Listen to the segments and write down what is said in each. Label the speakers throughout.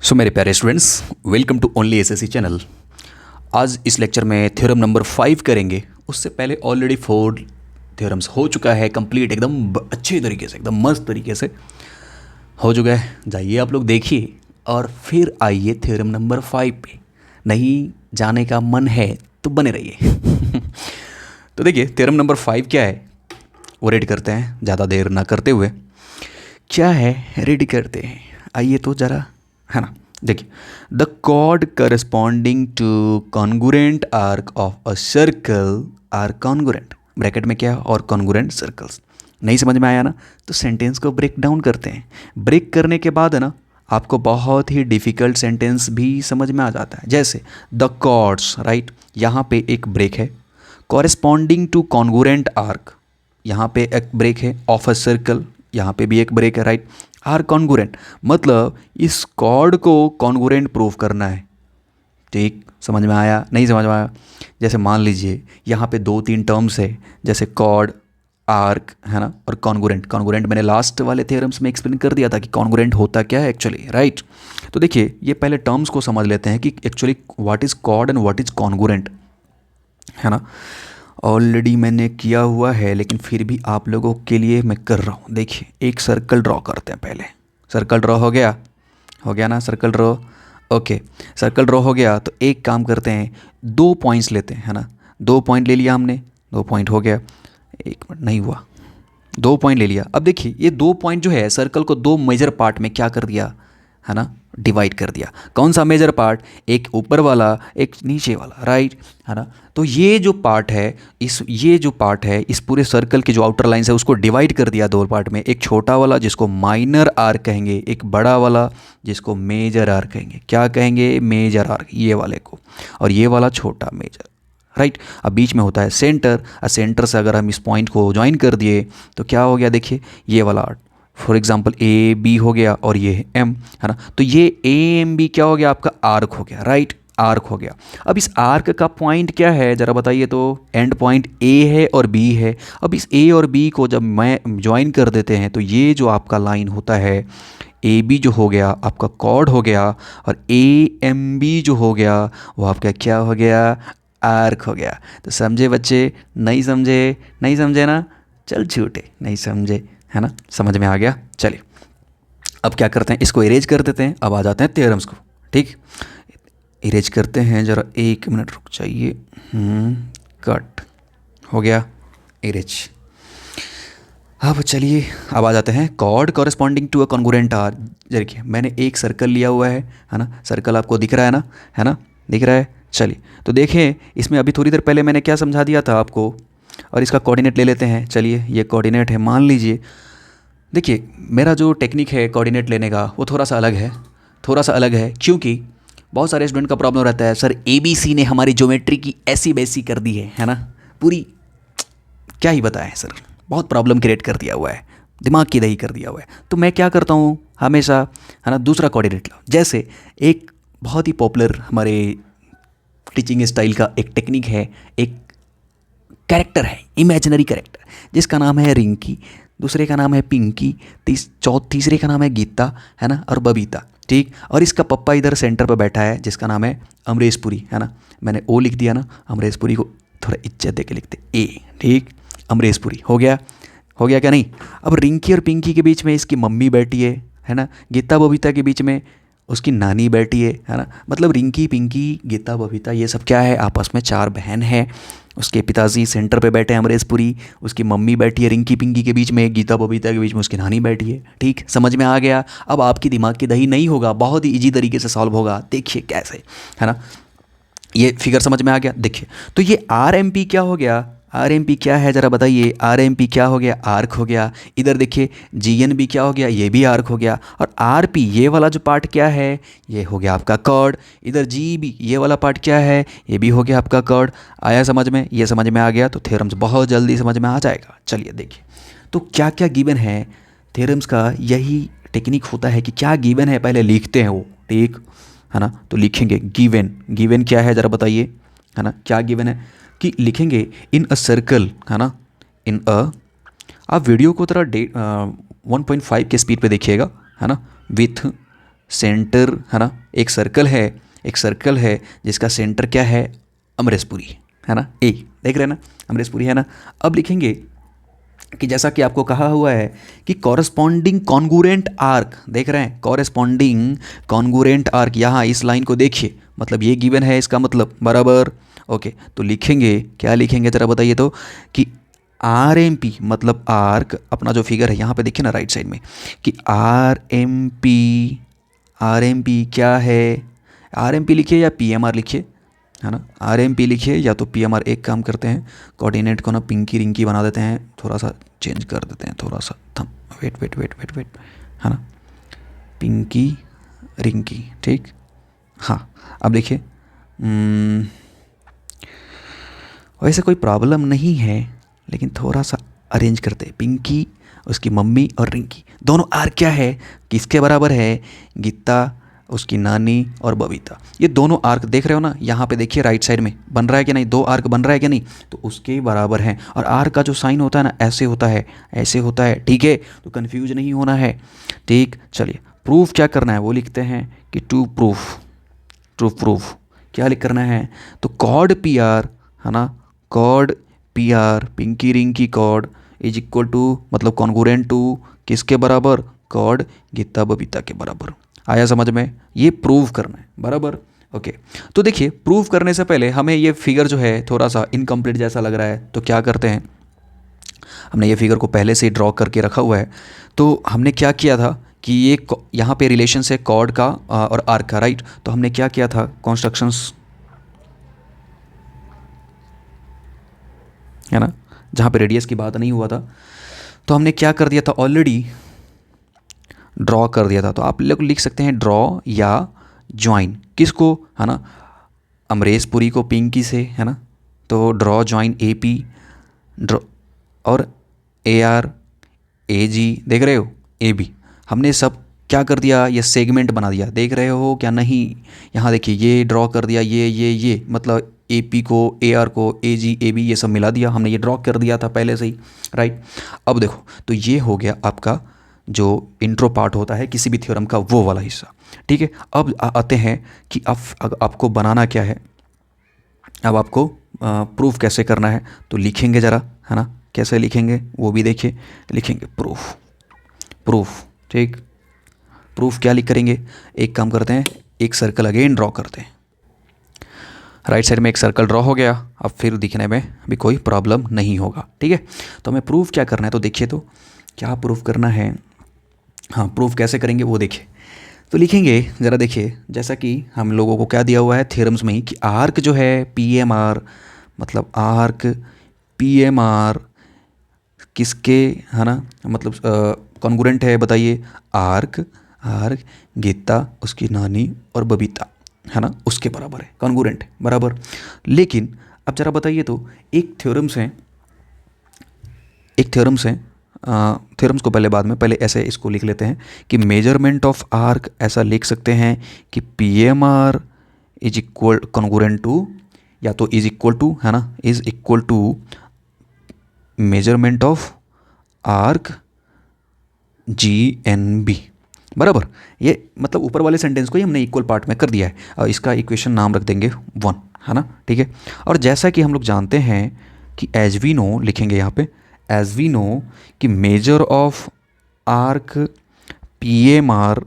Speaker 1: सो मेरे प्यारे students, welcome to only SSC channel. आज इस लेक्चर में थ्योरम नंबर 5 करेंगे। उससे पहले ऑलरेडी 4 थ्योरम्स हो चुका है कंप्लीट, एकदम अच्छे तरीके से, एकदम मस्त तरीके से हो चुका है। जाइए आप लोग देखिए और फिर आइए थ्योरम नंबर 5 पे। नहीं जाने का मन है तो बने रहिए। तो देखिए थ्योरम नंबर 5 क्या है वो रेडी करते हैं, ज़्यादा देर ना करते हुए। क्या है रेडी करते हैं, आइए तो ज़रा, है ना। देखिए, the chord corresponding to congruent arc of a circle are congruent, bracket में क्या और कॉन्गुरेंट सर्कल्स। नहीं समझ में आया ना, तो सेंटेंस को ब्रेक डाउन करते हैं। ब्रेक करने के बाद है ना, आपको बहुत ही डिफ़िकल्ट सेंटेंस भी समझ में आ जाता है। जैसे द कॉर्ड्स, राइट, यहाँ पे एक ब्रेक है। कॉरेस्पॉन्डिंग टू कॉन्गुरेंट आर्क, यहाँ पे एक ब्रेक है। ऑफ अ सर्कल, यहाँ पे भी एक ब्रेक है, राइट। आर कॉन्गुरेंट मतलब इस कॉर्ड को कॉन्गुरेंट प्रूव करना है। ठीक, समझ में आया? नहीं समझ में आया? जैसे मान लीजिए यहाँ पे 2-3 टर्म्स है, जैसे कॉर्ड, आर्क, है ना, और कॉन्गुरेंट। कॉन्गुरेंट मैंने लास्ट वाले थ्योरम्स में एक्सप्लेन कर दिया था कि कॉन्गुरेंट होता क्या है एक्चुअली, राइट। तो देखिए ये पहले टर्म्स को समझ लेते हैं कि actually what is chord and what is congruent, है ना। ऑलरेडी मैंने किया हुआ है लेकिन फिर भी आप लोगों के लिए मैं कर रहा हूँ। देखिए एक सर्कल ड्रॉ करते हैं पहले। सर्कल ड्रॉ हो गया ना circle draw. Okay, circle draw हो गया तो एक काम करते हैं, 2 पॉइंट्स लेते हैं, है ना। 2 पॉइंट ले लिया हमने, 2 पॉइंट हो गया। एक मिनट, नहीं हुआ, 2 पॉइंट ले लिया। अब देखिए ये 2 पॉइंट जो है सर्कल को 2 मेजर पार्ट में क्या कर दिया, है ना, डिवाइड कर दिया। कौन सा मेजर पार्ट? एक ऊपर वाला, एक नीचे वाला, राइट, है ना। तो ये जो पार्ट है, इस पूरे सर्कल की जो आउटर लाइंस है उसको डिवाइड कर दिया 2 पार्ट में। एक छोटा वाला जिसको माइनर आर्क कहेंगे, एक बड़ा वाला जिसको मेजर आर्क कहेंगे। क्या कहेंगे? मेजर आर्क, ये वाले को, और ये वाला छोटा मेजर, राइट। अब बीच में होता है सेंटर। सेंटर से अगर हम इस पॉइंट को ज्वाइन कर दिए तो क्या हो गया? देखिए ये वाला arc, for example A B हो गया और ये है एम, है ना। तो ये ए एम बी क्या हो गया? आपका आर्क हो गया, राइट, आर्क हो गया। अब इस आर्क का पॉइंट क्या है ज़रा बताइए तो? एंड पॉइंट ए है और बी है। अब इस ए और बी को जब मैं ज्वाइन कर देते हैं तो ये जो आपका लाइन होता है, ए बी जो हो गया आपका कॉर्ड हो गया, और ए एम बी जो हो गया वो आपका क्या हो गया? आर्क हो गया। तो समझे बच्चे? नहीं समझे? नहीं समझे ना, चल झूठे नहीं समझे, है ना। समझ में आ गया? चलिए अब क्या करते हैं, इसको इरेज कर देते हैं। अब आ जाते हैं थ्योरम्स को, ठीक। इरेज करते हैं, ज़रा 1 मिनट रुक जाइए। कट हो गया, इरेज। अब चलिए अब आ जाते हैं chord corresponding to a congruent arc. देखिए मैंने एक सर्कल लिया हुआ है ना। सर्कल आपको दिख रहा है ना, है ना, दिख रहा है। चलिए तो देखें, इसमें अभी थोड़ी देर पहले मैंने क्या समझा दिया था आपको, और इसका कोऑर्डिनेट ले लेते हैं। चलिए ये कोऑर्डिनेट है, मान लीजिए। देखिए मेरा जो टेक्निक है कोऑर्डिनेट लेने का वो थोड़ा सा अलग है, क्योंकि बहुत सारे स्टूडेंट का प्रॉब्लम रहता है, सर ABC ने हमारी ज्योमेट्री की ऐसी वैसी कर दी है ना, पूरी क्या ही बताएं सर, बहुत प्रॉब्लम क्रिएट कर दिया हुआ है, दिमाग की दही कर दिया हुआ है। तो मैं क्या करता हूँ हमेशा, है ना, दूसरा कोऑर्डिनेट लो। जैसे एक बहुत ही पॉपुलर हमारे टीचिंग स्टाइल का एक टेक्निक है, एक कैरेक्टर है, इमेजिनरी कैरेक्टर, जिसका नाम है रिंकी, दूसरे का नाम है पिंकी, तीसरे का नाम है गीता, है ना, और बबीता, ठीक। और इसका पप्पा इधर सेंटर पर बैठा है जिसका नाम है अमरेशपुरी, है ना। मैंने ओ लिख दिया ना, अमरेशपुरी को थोड़ा इज्जत दे के लिखते ए, ठीक। अमरेशपुरी हो गया, हो गया क्या? नहीं। अब रिंकी और पिंकी के बीच में इसकी मम्मी बैठी है ना। गीता बबीता के बीच में उसकी नानी बैठी है ना। मतलब रिंकी पिंकी गीता बबीता ये सब क्या है? आपस में 4 बहन है। उसके पिताजी सेंटर पे बैठे हैं अमरेशपुरी, उसकी मम्मी बैठी है रिंकी पिंकी के बीच में, गीता बबीता के बीच में उसकी नानी बैठी है, ठीक। समझ में आ गया? अब आपकी दिमाग की दही नहीं होगा, बहुत ही ईजी तरीके से सॉल्व होगा। देखिए कैसे, है ना। ये फिगर समझ में आ गया? देखिए तो ये RMP क्या हो गया? RMP क्या है ज़रा बताइए? RMP क्या हो गया? आर्क हो गया। इधर देखिए GNB क्या हो गया? ये भी आर्क हो गया। और RP ये वाला जो पार्ट क्या है? ये हो गया आपका कॉर्ड। इधर GB ये वाला पार्ट क्या है? ये भी हो गया आपका कॉर्ड। आया समझ में? ये समझ में आ गया तो थ्योरम्स बहुत जल्दी समझ में आ जाएगा। चलिए देखिए तो क्या क्या गिवन है थ्योरम्स का, यही टेक्निक होता है कि क्या गिवन है पहले लिखते हैं वो, ठीक, है ना। तो लिखेंगे गिवन क्या है ज़रा बताइए, है ना। क्या गिवन है कि लिखेंगे इन अ सर्कल, है ना, इन अ, आप वीडियो को थोड़ा 1.5 के स्पीड पे देखिएगा, है ना, विथ सेंटर है ना, एक सर्कल है, एक सर्कल है जिसका सेंटर क्या है, अमरेशपुरी है ना, ए, देख रहे हैं ना, अमरेशपुरी है ना। अब लिखेंगे कि जैसा कि आपको कहा हुआ है कि कॉरस्पॉन्डिंग कॉन्गुरेंट आर्क, देख रहे हैं कॉरस्पॉन्डिंग कॉन्गुरेंट आर्क, यहाँ इस लाइन को देखिए, मतलब ये गिवन है, इसका मतलब बराबर। ओके, तो लिखेंगे, क्या लिखेंगे ज़रा बताइए तो, कि आर एम पी मतलब आर्क, अपना जो फिगर है यहाँ पे देखिए ना राइट साइड में, कि आर एम पी क्या है, आर एम पी लिखिए या पी एम आर लिखिए, है ना, आर एम पी लिखिए या तो पी एम आर। एक काम करते हैं, कोऑर्डिनेट को ना पिंकी रिंकी बना देते हैं, थोड़ा सा चेंज कर देते हैं, थोड़ा सा थम, wait wait wait wait wait, है ना, पिंकी रिंकी, ठीक। हाँ, अब देखिए, वैसे कोई प्रॉब्लम नहीं है, लेकिन थोड़ा सा अरेंज करते हैं, पिंकी, उसकी मम्मी और रिंकी, दोनों आर क्या है, किसके बराबर है, गीता, उसकी नानी और बबीता, ये दोनों आर्क देख रहे हो ना, यहाँ पे देखिए राइट साइड में बन रहा है कि नहीं, दो आर्क बन रहा है कि नहीं, तो उसके बराबर हैं। और आर्क का जो साइन होता है ना, ऐसे होता है, ऐसे होता है, ठीक है, तो कन्फ्यूज नहीं होना है, ठीक। चलिए, प्रूफ क्या करना है वो लिखते हैं कि टू प्रूफ क्या लिख करना है, तो कॉड पी आर, है ना, कॉड पी आर, पिंकी रिंकी कॉड इज इक्वल टू, मतलब कॉन्गुरेंट टू किसके बराबर, कॉड गीता बबीता के बराबर। आया समझ में, ये प्रूव करना है, बराबर। ओके, तो देखिए, प्रूव करने से पहले हमें ये फिगर जो है थोड़ा सा इनकम्प्लीट जैसा लग रहा है, तो क्या करते हैं, हमने ये फिगर को पहले से ही ड्रॉ करके रखा हुआ है। तो हमने क्या किया था कि ये यहाँ पे रिलेशन है कॉर्ड का और आर्क का, राइट। तो हमने क्या किया था, कॉन्स्ट्रक्शंस, है ना, जहाँ पे रेडियस की बात नहीं हुआ था, तो हमने क्या कर दिया था, ऑलरेडी ड्रॉ कर दिया था। तो आप लोग लिख सकते हैं ड्रॉ या ज्वाइन, किसको, है ना, अमरेशपुरी को पिंकी से, है ना, तो draw join A P, draw, और ए आर, ए जी, देख रहे हो, ए बी, हमने सब क्या कर दिया, ये सेगमेंट बना दिया, देख रहे हो क्या नहीं, यहाँ देखिए ये ड्रॉ कर दिया, ये मतलब ए पी को, ए आर को, ए जी, ए बी, ये सब मिला दिया हमने, ये ड्रॉ कर दिया था पहले से ही, राइट। अब देखो, तो ये हो गया आपका जो इंट्रो पार्ट होता है किसी भी थ्योरम का, वो वाला हिस्सा, ठीक है। अब आते हैं कि आपको बनाना क्या है, अब आपको प्रूफ कैसे करना है, तो लिखेंगे ज़रा, है ना, कैसे लिखेंगे वो भी देखिए, लिखेंगे प्रूफ, ठीक। प्रूफ क्या लिख करेंगे, एक काम करते हैं, एक सर्कल अगेन ड्रॉ करते हैं, राइट साइड में एक सर्कल ड्रॉ हो गया, अब फिर दिखने में भी कोई प्रॉब्लम नहीं होगा, ठीक है। तो हमें प्रूफ क्या करना है, तो देखिए, तो क्या प्रूफ करना है, हाँ, प्रूफ कैसे करेंगे वो देखिए। तो लिखेंगे ज़रा, देखिए, जैसा कि हम लोगों को क्या दिया हुआ है थ्योरम्स में ही, कि आर्क जो है पी एम आर, मतलब आर्क पी एम आर किसके, है ना, मतलब कॉन्गुरेंट है, बताइए, आर्क गीता, उसकी नानी और बबीता, है ना, उसके बराबर है, कॉन्गुरेंट है, बराबर। लेकिन अब ज़रा बताइए तो, एक थ्योरम्स हैं, थ्योरम्स को पहले बाद में, पहले ऐसे इसको लिख लेते हैं कि मेजरमेंट ऑफ आर्क, ऐसा लिख सकते हैं कि P M R is equal congruent to, या तो इज इक्वल टू, है ना, is equal to measurement of arc G N B, बराबर। ये मतलब ऊपर वाले सेंटेंस को ही हमने इक्वल पार्ट में कर दिया है, और इसका इक्वेशन नाम रख देंगे 1, है ना, ठीक है। और जैसा कि हम लोग जानते हैं कि एज वी नो, लिखेंगे यहाँ पे, एज वी नो कि measure of arc P M R,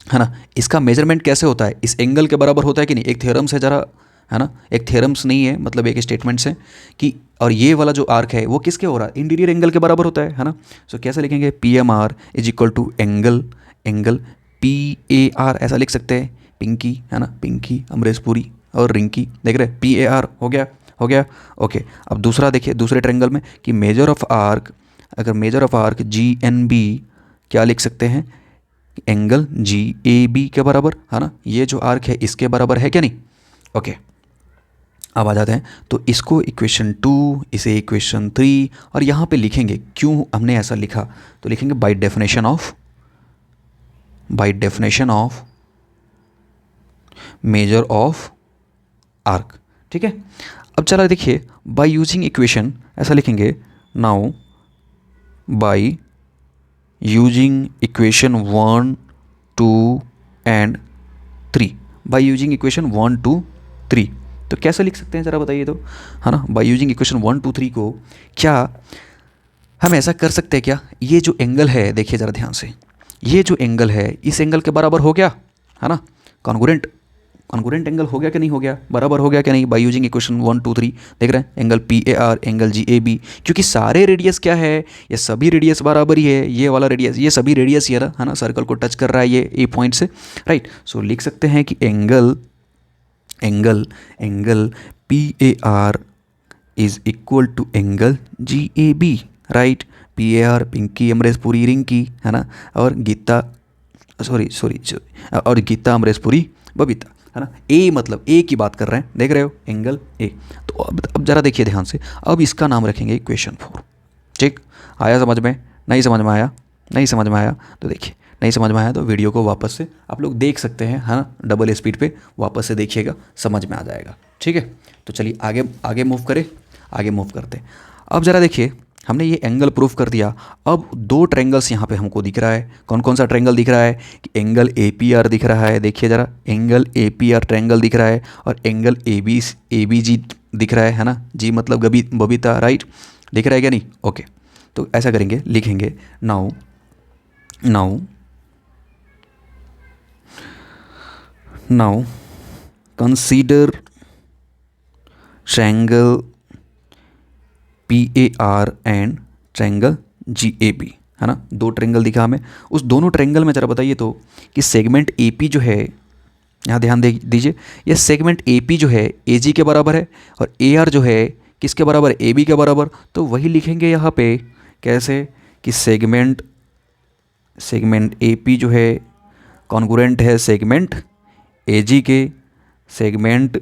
Speaker 1: है ना, इसका मेजरमेंट कैसे होता है, इस एंगल के बराबर होता है कि नहीं, एक थ्योरम्स है ज़रा, है ना, एक थ्योरम्स नहीं है, मतलब एक स्टेटमेंट्स है कि, और ये वाला जो आर्क है वो किसके हो रहा है, इंटीरियर एंगल के बराबर होता है ना। सो कैसे लिखेंगे, P M R is equal to angle P A R, ऐसा लिख सकते हैं, पिंकी, है ना, पिंकी, अमरेशपुरी और रिंकी, देख रहे, पी ए आर हो गया। ओके, अब दूसरा देखिए, दूसरे ट्रायंगल में कि मेजर ऑफ आर्क, अगर measure of arc G N B, क्या लिख सकते हैं, एंगल जी ए बी के बराबर, है ना, ये जो आर्क है इसके बराबर है क्या नहीं। ओके, अब आ जाते हैं, तो इसको इक्वेशन 2, इसे इक्वेशन 3, और यहाँ पे लिखेंगे क्यों हमने ऐसा लिखा, तो लिखेंगे by definition of major of arc, ठीक है। अब चला देखिए, बाय यूजिंग इक्वेशन, ऐसा लिखेंगे, now by using equation 1 2 and 3 by using equation 1 2 3। तो कैसे लिख सकते हैं ज़रा बताइए तो, है ना। बाय यूजिंग इक्वेशन 1 2 3 को क्या हम ऐसा कर सकते हैं क्या, ये जो एंगल है देखिए ज़रा ध्यान से, ये जो एंगल है इस एंगल के बराबर हो गया, है ना। कॉन्ग्रुएंट कॉन्ग्रुएंट एंगल हो गया कि नहीं हो गया, बराबर हो गया कि नहीं। बाय यूजिंग इक्वेशन 1 2 3 देख रहे हैं, एंगल PAR, एंगल GAB, क्योंकि सारे रेडियस क्या है, ये सभी रेडियस बराबर ही है। ये वाला रेडियस, ये सभी रेडियस ये रहा, है ना, सर्कल को टच कर रहा है ये A पॉइंट से, राइट। सो लिख सकते हैं कि angle angle angle PAR is equal to angle GAB, right. PAR Pinky Amreshpuri Rinky, है ना, और गीता और गीता अमरेशपुरी बबीता, है ना। ए मतलब ए की बात कर रहे हैं, देख रहे हो, एंगल ए। तो अब जरा देखिए ध्यान से, अब इसका नाम रखेंगे इक्वेशन 4। ठीक, आया समझ में, नहीं समझ में आया, नहीं समझ में आया तो देखिए, नहीं समझ में आया तो वीडियो को वापस से आप लोग देख सकते हैं, है ना, डबल स्पीड पे वापस से देखिएगा, समझ में आ जाएगा। ठीक है, तो चलिए आगे आगे मूव करें, आगे मूव करते हैं। अब ज़रा देखिए, हमने ये एंगल प्रूफ कर दिया। अब दो ट्रेंगल्स यहाँ पे हमको दिख रहा है। कौन कौन सा ट्रेंगल दिख रहा है कि एंगल APR दिख रहा है, देखिए ज़रा, एंगल APR ट्रेंगल दिख रहा है, और एंगल ABG दिख रहा है ना, जी मतलब बबीता, राइट, दिख रहा है क्या नहीं। ओके, तो ऐसा करेंगे, लिखेंगे now consider triangle PAR and triangle GAB, है ना। दो ट्रायंगल दिखा हमें, उस दोनों ट्रायंगल में ज़रा बताइए तो कि सेगमेंट AP जो है, यहाँ ध्यान दीजिए, ये सेगमेंट AP जो है AG के बराबर है, और AR जो है किसके बराबर है, AB के बराबर। तो वही लिखेंगे यहाँ पे, कैसे कि सेगमेंट AP जो है कॉन्ग्रुएंट है सेगमेंट AG के, सेगमेंट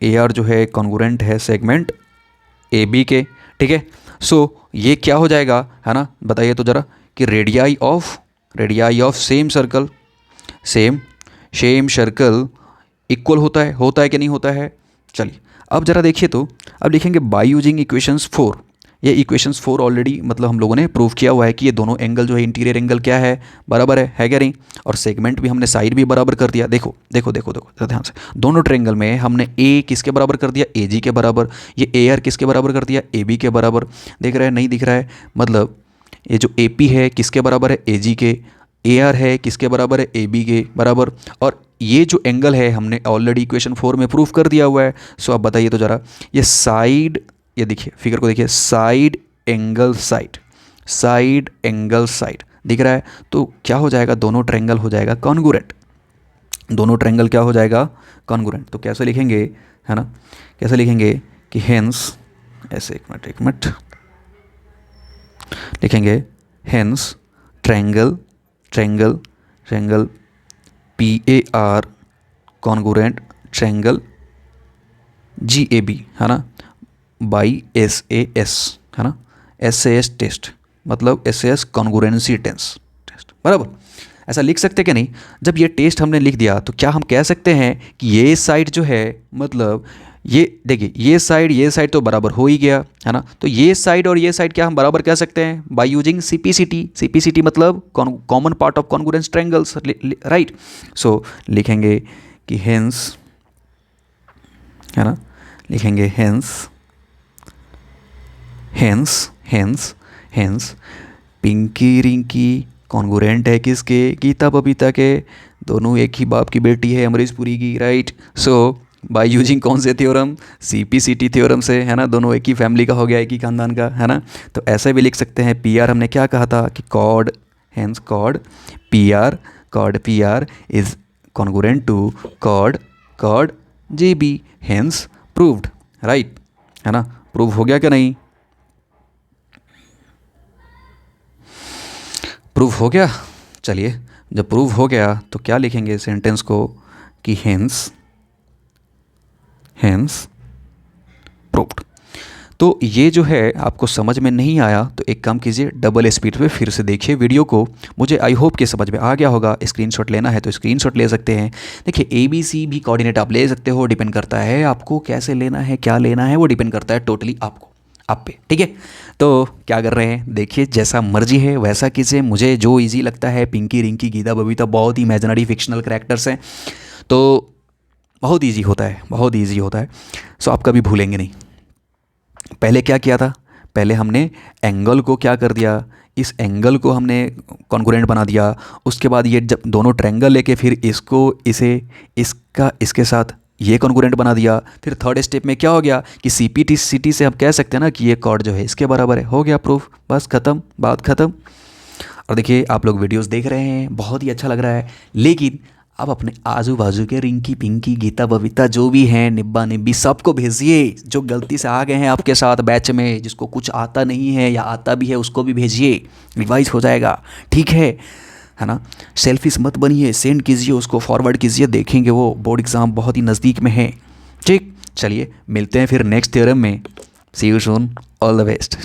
Speaker 1: AR जो है कॉन्ग्रुएंट है सेगमेंट AB के। ठीक है, सो ये क्या हो जाएगा, है ना, बताइए तो ज़रा, कि radii of same circle equal होता है कि नहीं होता है। चलिए अब ज़रा देखिए तो, अब लिखेंगे बाय यूजिंग इक्वेशंस 4। ये इक्वेशंस 4 ऑलरेडी मतलब हम लोगों ने प्रूव किया हुआ है कि ये दोनों एंगल जो है इंटीरियर एंगल क्या है, बराबर है क्या नहीं। और सेगमेंट भी हमने साइड भी बराबर कर दिया। देखो देखो देखो देखो ध्यान से, दोनों ट्रायंगल में हमने A किसके बराबर कर दिया, AG के बराबर, ये AR किसके बराबर कर दिया, AB के बराबर। देख रहा है, नहीं दिख रहा है, मतलब ये जो AP है किसके बराबर है, AG के, AR है किसके बराबर है, AB के बराबर। और ये जो एंगल है हमने ऑलरेडी इक्वेशन 4 में प्रूफ कर दिया हुआ है। सो आप बताइए तो ज़रा, ये साइड, ये देखिए फिगर को देखिए, साइड एंगल साइड दिख रहा है। तो क्या हो जाएगा, दोनों ट्रायंगल हो जाएगा कॉन्ग्रुएंट, दोनों ट्रायंगल क्या हो जाएगा, कॉन्ग्रुएंट। तो कैसे लिखेंगे, है ना, कैसे लिखेंगे कि हेंस, ऐसे एक मिनट लिखेंगे, hence triangle PAR congruent triangle GAB, है ना, बाई SAS, है ना, SAS टेस्ट, मतलब SAS कॉन्ग्रुएंसी टेस्ट, बराबर। ऐसा लिख सकते कि नहीं। जब ये टेस्ट हमने लिख दिया तो क्या हम कह सकते हैं कि ये साइड जो है, मतलब ये देखिए, ये साइड तो बराबर हो ही गया, है ना। तो ये साइड और ये साइड क्या हम बराबर कह सकते हैं बाय यूजिंग CPCT मतलब common part of congruence triangles, right. So लिखेंगे कि हेंस, है ना, लिखेंगे हेंस पिंकी रिंकी कॉन्ग्रुएंट है किसके, गीता बबीता के, दोनों एक ही बाप की बेटी है अमरीशपुरी की, राइट। सो बाय यूजिंग कौन से थ्योरम, CPCT थ्योरम से, है ना, दोनों एक ही फैमिली का हो गया, एक ही खानदान का, है ना। तो ऐसे भी लिख सकते हैं, PR हमने क्या कहा था कि कॉड PR इज कॉन्ग्रुएंट टू कॉड GB, हेंस प्रूव्ड, राइट, है ना। प्रूव हो गया क्या नहीं, प्रूव हो गया। चलिए जब प्रूव हो गया तो क्या लिखेंगे सेंटेंस को कि हेंस प्रूव्ड। तो ये जो है आपको समझ में नहीं आया तो एक काम कीजिए, डबल स्पीड पे फिर से देखिए वीडियो को। मुझे आई होप कि समझ में आ गया होगा। स्क्रीनशॉट लेना है तो स्क्रीनशॉट ले सकते हैं। देखिए ABC भी कोऑर्डिनेट आप ले सकते हो, डिपेंड करता है आपको कैसे लेना है, क्या लेना है, वो डिपेंड करता है टोटली आपको। आप पे, ठीक है। तो क्या कर रहे हैं देखिए, जैसा मर्जी है वैसा कीजिए, मुझे जो इजी लगता है, पिंकी रिंकी गीता बबीता बहुत ही इमेजिनरी फिक्शनल कैरेक्टर्स हैं, तो बहुत इजी होता है, बहुत इजी होता है। सो आप कभी भूलेंगे नहीं। पहले क्या किया था, पहले हमने एंगल को क्या कर दिया, इस एंगल को हमने कॉन्ग्रुएंट बना दिया। उसके बाद ये जब दोनों ट्रायंगल लेके फिर इसको इसे इसका इसके साथ ये कॉन्ग्रुएंट बना दिया। फिर थर्ड स्टेप में क्या हो गया कि C P T C T से हम कह सकते हैं ना कि ये कॉर्ड जो है इसके बराबर है, हो गया प्रूफ, बस ख़त्म, बात ख़त्म। और देखिए आप लोग वीडियोस देख रहे हैं, बहुत ही अच्छा लग रहा है, लेकिन आप अपने आजू बाजू के रिंकी पिंकी गीता बबीता जो भी हैं, निब्बा निब्बी, सबको भेजिए। जो गलती से आ गए हैं आपके साथ बैच में, जिसको कुछ आता नहीं है या आता भी है उसको भी भेजिए, रिवाइज हो जाएगा, ठीक है ना। सेल्फिश मत बनिए, सेंड कीजिए उसको, फॉरवर्ड कीजिए, देखेंगे वो बोर्ड एग्ज़ाम बहुत ही नज़दीक में है, ठीक। चलिए मिलते हैं फिर नेक्स्ट थ्योरम में, see you soon, all the best.